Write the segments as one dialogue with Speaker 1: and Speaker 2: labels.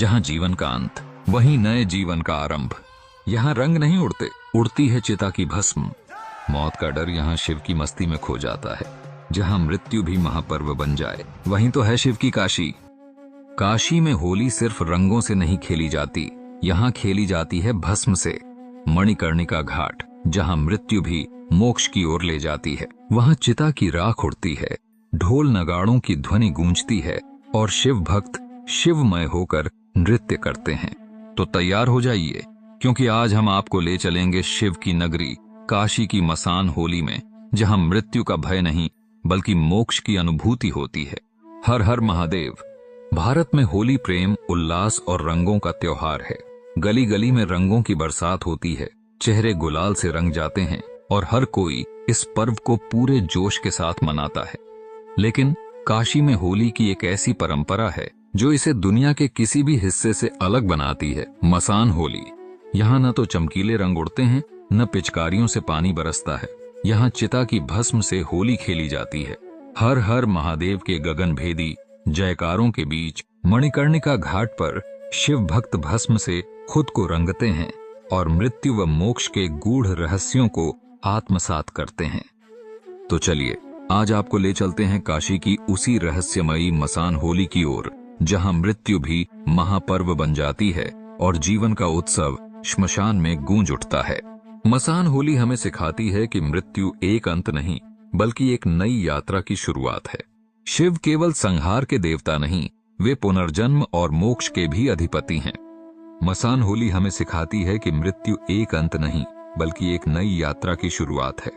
Speaker 1: जहाँ जीवन का अंत, वहीं नए जीवन का आरंभ। यहाँ रंग नहीं उड़ते, उड़ती है चिता की भस्म। मौत का डर यहाँ शिव की मस्ती में खो जाता है। जहाँ मृत्यु भी महापर्व बन जाए, वहीं तो है शिव की काशी। काशी में होली सिर्फ रंगों से नहीं खेली जाती, यहाँ खेली जाती है भस्म से। मणिकर्णिका घाट, जहाँ मृत्यु भी मोक्ष की ओर ले जाती है, वहाँ चिता की राख उड़ती है, ढोल नगाड़ों की ध्वनि गूंजती है और शिव भक्त शिवमय होकर नृत्य करते हैं। तो तैयार हो जाइए, क्योंकि आज हम आपको ले चलेंगे शिव की नगरी काशी की मसान होली में, जहां मृत्यु का भय नहीं बल्कि मोक्ष की अनुभूति होती है। हर हर महादेव। भारत में होली प्रेम, उल्लास और रंगों का त्योहार है। गली गली में रंगों की बरसात होती है, चेहरे गुलाल से रंग जाते हैं और हर कोई इस पर्व को पूरे जोश के साथ मनाता है। लेकिन काशी में होली की एक ऐसी परंपरा है जो इसे दुनिया के किसी भी हिस्से से अलग बनाती है। मसान होली। यहाँ न तो चमकीले रंग उड़ते हैं, न पिचकारियों से पानी बरसता है। यहाँ चिता की भस्म से होली खेली जाती है। हर हर महादेव के गगनभेदी जयकारों के बीच मणिकर्णिका घाट पर शिव भक्त भस्म से खुद को रंगते हैं और मृत्यु व मोक्ष के गूढ़ रहस्यों को आत्मसात करते हैं। तो चलिए, आज आपको ले चलते हैं काशी की उसी रहस्यमयी मसान होली की ओर, जहां मृत्यु भी महापर्व बन जाती है और जीवन का उत्सव श्मशान में गूंज उठता है। मसान होली हमें सिखाती है कि मृत्यु एक अंत नहीं बल्कि एक नई यात्रा की शुरुआत है। शिव केवल संहार के देवता नहीं, वे पुनर्जन्म और मोक्ष के भी अधिपति हैं। मसान होली हमें सिखाती है कि मृत्यु एक अंत नहीं बल्कि एक नई यात्रा की शुरुआत है।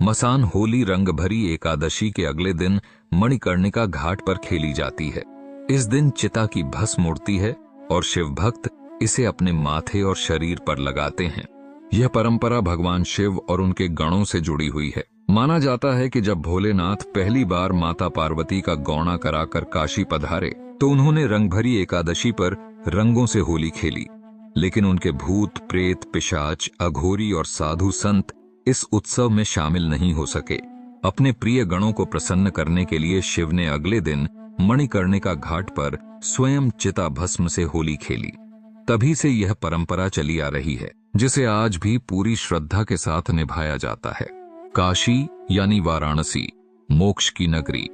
Speaker 1: मसान होली रंग भरी एकादशी के अगले दिन मणिकर्णिका घाट पर खेली जाती है। इस दिन चिता की भस्म उड़ती है और शिव भक्त इसे अपने माथे और शरीर पर लगाते हैं। यह परंपरा भगवान शिव और उनके गणों से जुड़ी हुई है। माना जाता है कि जब भोलेनाथ पहली बार माता पार्वती का गौना कराकर काशी पधारे तो उन्होंने रंग भरी एकादशी पर रंगों से होली खेली। लेकिन उनके भूत, प्रेत, पिशाच, अघोरी और साधु संत इस उत्सव में शामिल नहीं हो सके। अपने प्रिय गणों को प्रसन्न करने के लिए शिव ने अगले दिन मणिकर्णिका घाट पर स्वयं चिता भस्म से होली खेली। तभी से यह परंपरा चली आ रही है, जिसे आज भी पूरी श्रद्धा के साथ निभाया जाता है। काशी यानी वाराणसी, मोक्ष की नगरी।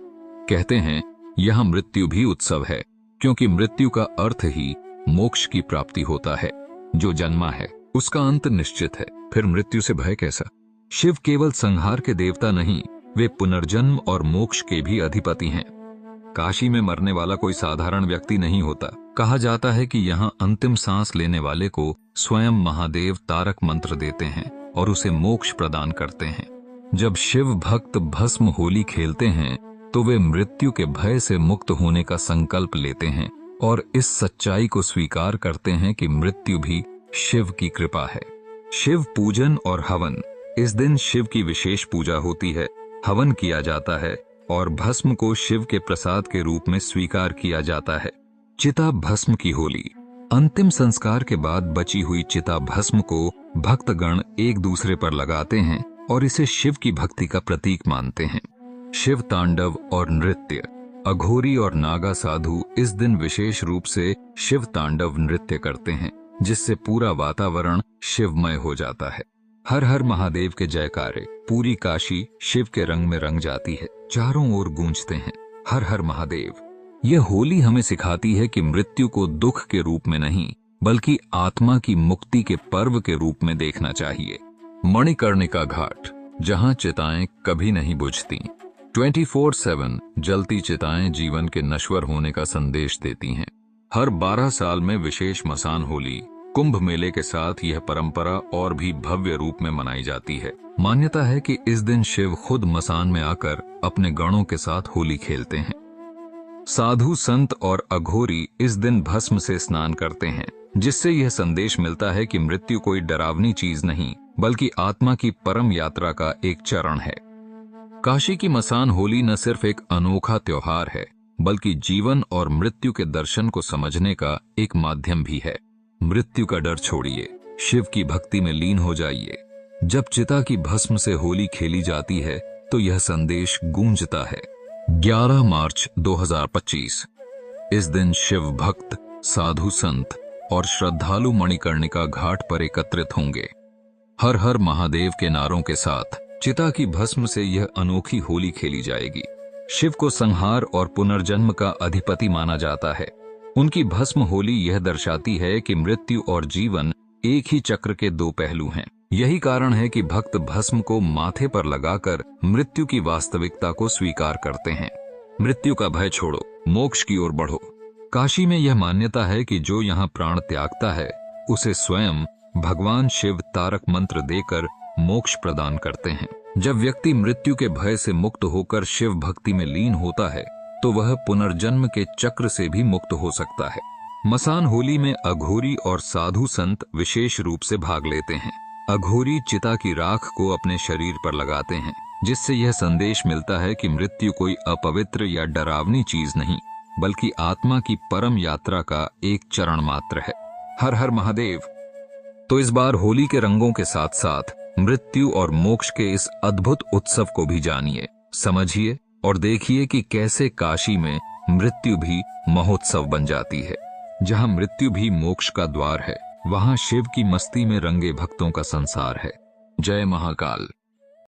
Speaker 1: कहते हैं यह मृत्यु भी उत्सव है, क्योंकि मृत्यु का अर्थ ही मोक्ष की प्राप्ति होता है। जो जन्मा है उसका अंत निश्चित है, फिर मृत्यु से भय कैसा। शिव केवल संहार के देवता नहीं, वे पुनर्जन्म और मोक्ष के भी अधिपति हैं। काशी में मरने वाला कोई साधारण व्यक्ति नहीं होता। कहा जाता है कि यहाँ अंतिम सांस लेने वाले को स्वयं महादेव तारक मंत्र देते हैं और उसे मोक्ष प्रदान करते हैं। जब शिव भक्त भस्म होली खेलते हैं तो वे मृत्यु के भय से मुक्त होने का संकल्प लेते हैं और इस सच्चाई को स्वीकार करते हैं कि मृत्यु भी शिव की कृपा है। शिव पूजन और हवन। इस दिन शिव की विशेष पूजा होती है, हवन किया जाता है और भस्म को शिव के प्रसाद के रूप में स्वीकार किया जाता है। चिता भस्म की होली। अंतिम संस्कार के बाद बची हुई चिता भस्म को भक्तगण एक दूसरे पर लगाते हैं और इसे शिव की भक्ति का प्रतीक मानते हैं। शिव तांडव और नृत्य। अघोरी और नागा साधु इस दिन विशेष रूप से शिव तांडव नृत्य करते हैं, जिससे पूरा वातावरण शिवमय हो जाता है। हर हर महादेव के जयकारे। पूरी काशी शिव के रंग में रंग जाती है, चारों ओर गूंजते हैं हर हर महादेव। यह होली हमें सिखाती है कि मृत्यु को दुख के रूप में नहीं बल्कि आत्मा की मुक्ति के पर्व के रूप में देखना चाहिए। मणिकर्णिका घाट, जहां चिताएं कभी नहीं बुझती। 24/7 जलती चिताएं जीवन के नश्वर होने का संदेश देती हैं। हर 12 साल में विशेष मसान होली कुंभ मेले के साथ यह परंपरा और भी भव्य रूप में मनाई जाती है। मान्यता है कि इस दिन शिव खुद मसान में आकर अपने गणों के साथ होली खेलते हैं। साधु संत और अघोरी इस दिन भस्म से स्नान करते हैं, जिससे यह संदेश मिलता है कि मृत्यु कोई डरावनी चीज नहीं बल्कि आत्मा की परम यात्रा का एक चरण है। काशी की मसान होली न सिर्फ एक अनोखा त्योहार है बल्कि जीवन और मृत्यु के दर्शन को समझने का एक माध्यम भी है। मृत्यु का डर छोड़िए, शिव की भक्ति में लीन हो जाइए। जब चिता की भस्म से होली खेली जाती है तो यह संदेश गूंजता है। 11 मार्च 2025। इस दिन शिव भक्त साधु संत और श्रद्धालु मणिकर्णिका घाट पर एकत्रित होंगे। हर हर महादेव के नारों के साथ चिता की भस्म से यह अनोखी होली खेली जाएगी। शिव को संहार और पुनर्जन्म का अधिपति माना जाता है। उनकी भस्म होली यह दर्शाती है कि मृत्यु और जीवन एक ही चक्र के दो पहलू हैं। यही कारण है कि भक्त भस्म को माथे पर लगाकर मृत्यु की वास्तविकता को स्वीकार करते हैं। मृत्यु का भय छोड़ो, मोक्ष की ओर बढ़ो। काशी में यह मान्यता है कि जो यहाँ प्राण त्यागता है उसे स्वयं भगवान शिव तारक मंत्र देकर मोक्ष प्रदान करते हैं। जब व्यक्ति मृत्यु के भय से मुक्त होकर शिव भक्ति में लीन होता है तो वह पुनर्जन्म के चक्र से भी मुक्त हो सकता है। मसान होली में अघोरी और साधु संत विशेष रूप से भाग लेते हैं। अघोरी चिता की राख को अपने शरीर पर लगाते हैं, जिससे यह संदेश मिलता है कि मृत्यु कोई अपवित्र या डरावनी चीज नहीं, बल्कि आत्मा की परम यात्रा का एक चरण मात्र है। हर हर महादेव। तो इस बार होली के रंगों के साथ साथ मृत्यु और मोक्ष के इस अद्भुत उत्सव को भी जानिए, समझिए और देखिए कि कैसे काशी में मृत्यु भी महोत्सव बन जाती है। जहां मृत्यु भी मोक्ष का द्वार है, वहां शिव की मस्ती में रंगे भक्तों का संसार है। जय महाकाल।